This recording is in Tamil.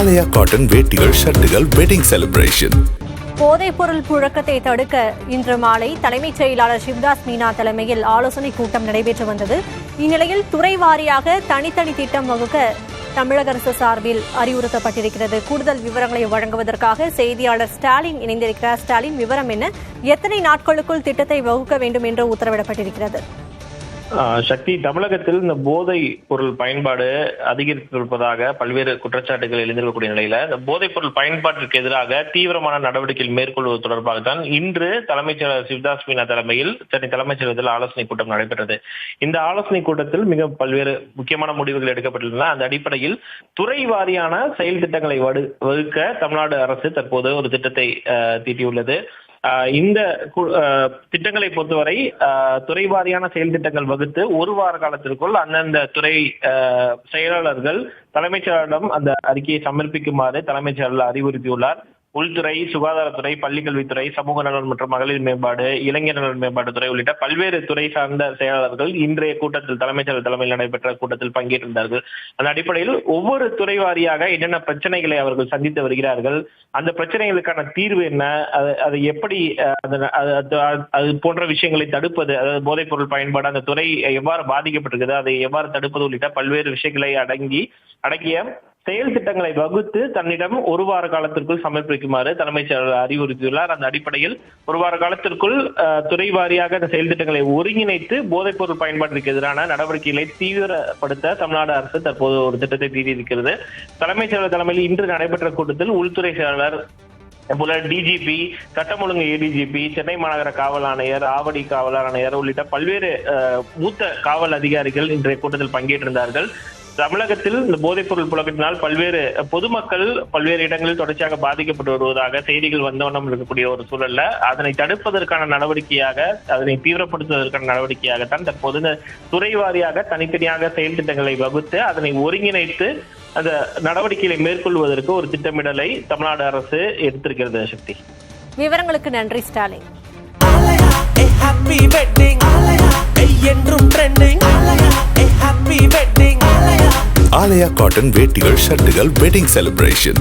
ஆலயா காட்டன் வேட்டிகள், ஷர்ட்டுகள், வெட்டிங் செலிப்ரேஷன். போதைப்பொருள் புழக்கத்தை தடுக்க இன்று மாலை தலைமைச் செயலாளர் சிவ்தாஸ் மீனா தலைமையில் ஆலோசனை கூட்டம் நடைபெற்று வந்தது. இந்நிலையில் துறை வாரியாக தனித்தனி திட்டம் வகுக்க தமிழக அரசு சார்பில் அறிவுறுத்தப்பட்டிருக்கிறது. கூடுதல் விவரங்களை வழங்குவதற்காக செய்தியாளர் ஸ்டாலின் இணைந்திருக்கிறார். ஸ்டாலின், விவரம் என்ன? எத்தனை நாட்களுக்குள் திட்டத்தை வகுக்க வேண்டும் என்று உத்தரவிடப்பட்டிருக்கிறது? சக்தி, தமிழகத்தில் இந்த போதை பொருள் பயன்பாடு அதிகரித்திருப்பதாக பல்வேறு குற்றச்சாட்டுகள் எழுந்திருக்கக்கூடிய நிலையில இந்த போதைப் பொருள் பயன்பாட்டிற்கு எதிராக தீவிரமான நடவடிக்கைகள் மேற்கொள்வது தொடர்பாக தான் இன்று தலைமைச் செயலர் சிவ்தாஸ் மீனா தலைமையில் சென்னை தலைமைச் செயலகத்தில் ஆலோசனை கூட்டம் நடைபெற்றது. இந்த ஆலோசனை கூட்டத்தில் மிக பல்வேறு முக்கியமான முடிவுகள் எடுக்கப்பட்டுள்ளன. அந்த அடிப்படையில் துறை வாரியான செயல் திட்டங்களை வகுக்க தமிழ்நாடு அரசு தற்போது ஒரு திட்டத்தை தீட்டியுள்ளது. இந்த திட்டங்களை பொறுத்தவரை துறை வாரியான செயல் திட்டங்கள் வகுத்து ஒரு வார காலத்திற்குள் அந்தந்த துறை செயலாளர்கள் தலைமைச் செயலரிடம் அந்த அறிக்கையை சமர்ப்பிக்குமாறு தலைமைச் செயலர் அறிவுறுத்தியுள்ளார். உள்துறை, சுகாதாரத்துறை, பள்ளிக்கல்வித்துறை, சமூக நலன் மற்றும் மகளிர் மேம்பாடு, இளைஞர் நலன் மேம்பாட்டு துறை உள்ளிட்ட பல்வேறு துறை சார்ந்த செயலாளர்கள் இன்றைய கூட்டத்தில் தலைமைச் செயலர் தலைமையில் நடைபெற்ற கூட்டத்தில் பங்கேற்றிருந்தார்கள். அந்த அடிப்படையில் ஒவ்வொரு துறை வாரியாக என்னென்ன பிரச்சனைகளை அவர்கள் சந்தித்து வருகிறார்கள், அந்த பிரச்சனைகளுக்கான தீர்வு என்ன, அதை எப்படி அது போன்ற விஷயங்களை தடுப்பது, அதாவது போதைப் பொருள் பயன்பாடு அந்த துறை எவ்வாறு பாதிக்கப்பட்டிருக்குது, அதை எவ்வாறு தடுப்பது உள்ளிட்ட பல்வேறு விஷயங்களை அடங்கிய செயல் திட்டங்களை வகுத்து தன்னிடம் ஒரு வார காலத்திற்குள் சமர்ப்பிக்குமாறு தலைமைச் செயலர் அறிவுறுத்தியுள்ளார். அந்த அடிப்படையில் ஒரு வார காலத்திற்குள் துறை வாரியாக இந்த செயல் திட்டங்களை ஒருங்கிணைத்து போதைப் பொருள் பயன்பாட்டிற்கு எதிரான நடவடிக்கைகளை தீவிரப்படுத்த தமிழ்நாடு அரசு தற்போது ஒரு திட்டத்தை தீட்டியிருக்கிறது. தலைமைச் செயலர் தலைமையில் இன்று நடைபெற்ற கூட்டத்தில் உள்துறை செயலர் போல டிஜிபி, சட்டம் ஒழுங்கு ஏடிஜிபி, சென்னை மாநகர காவல் ஆணையர், ஆவடி காவல் ஆணையர் உள்ளிட்ட பல்வேறு மூத்த காவல் அதிகாரிகள் இன்றைய கூட்டத்தில் பங்கேற்றிருந்தார்கள். தமிழகத்தில் இந்த போதைப் பொருள் புழக்கத்தினால் பல்வேறு பொதுமக்கள் பல்வேறு இடங்களில் தொடர்ச்சியாக பாதிக்கப்பட்டு வருவதாக செய்திகள் வந்தவண்ணம் இருக்கக்கூடிய ஒரு சூழல்ல அதனை தடுப்பதற்கான நடவடிக்கையாக, அதனை தீவிரப்படுத்துவதற்கான நடவடிக்கையாகத்தான் தற்போது இந்த துறை வாரியாக தனித்தனியாக செயல் திட்டங்களை வகுத்து அதனை ஒருங்கிணைத்து அந்த நடவடிக்கைகளை மேற்கொள்வதற்கு ஒரு திட்டமிடலை தமிழ்நாடு அரசு எடுத்திருக்கிறது. சக்தி, விவரங்களுக்கு நன்றி ஸ்டாலின். ஆலயா காட்டன் வேட்டிகள், ஷர்ட்டுகள், வெட்டிங் செலிப்ரேஷன்.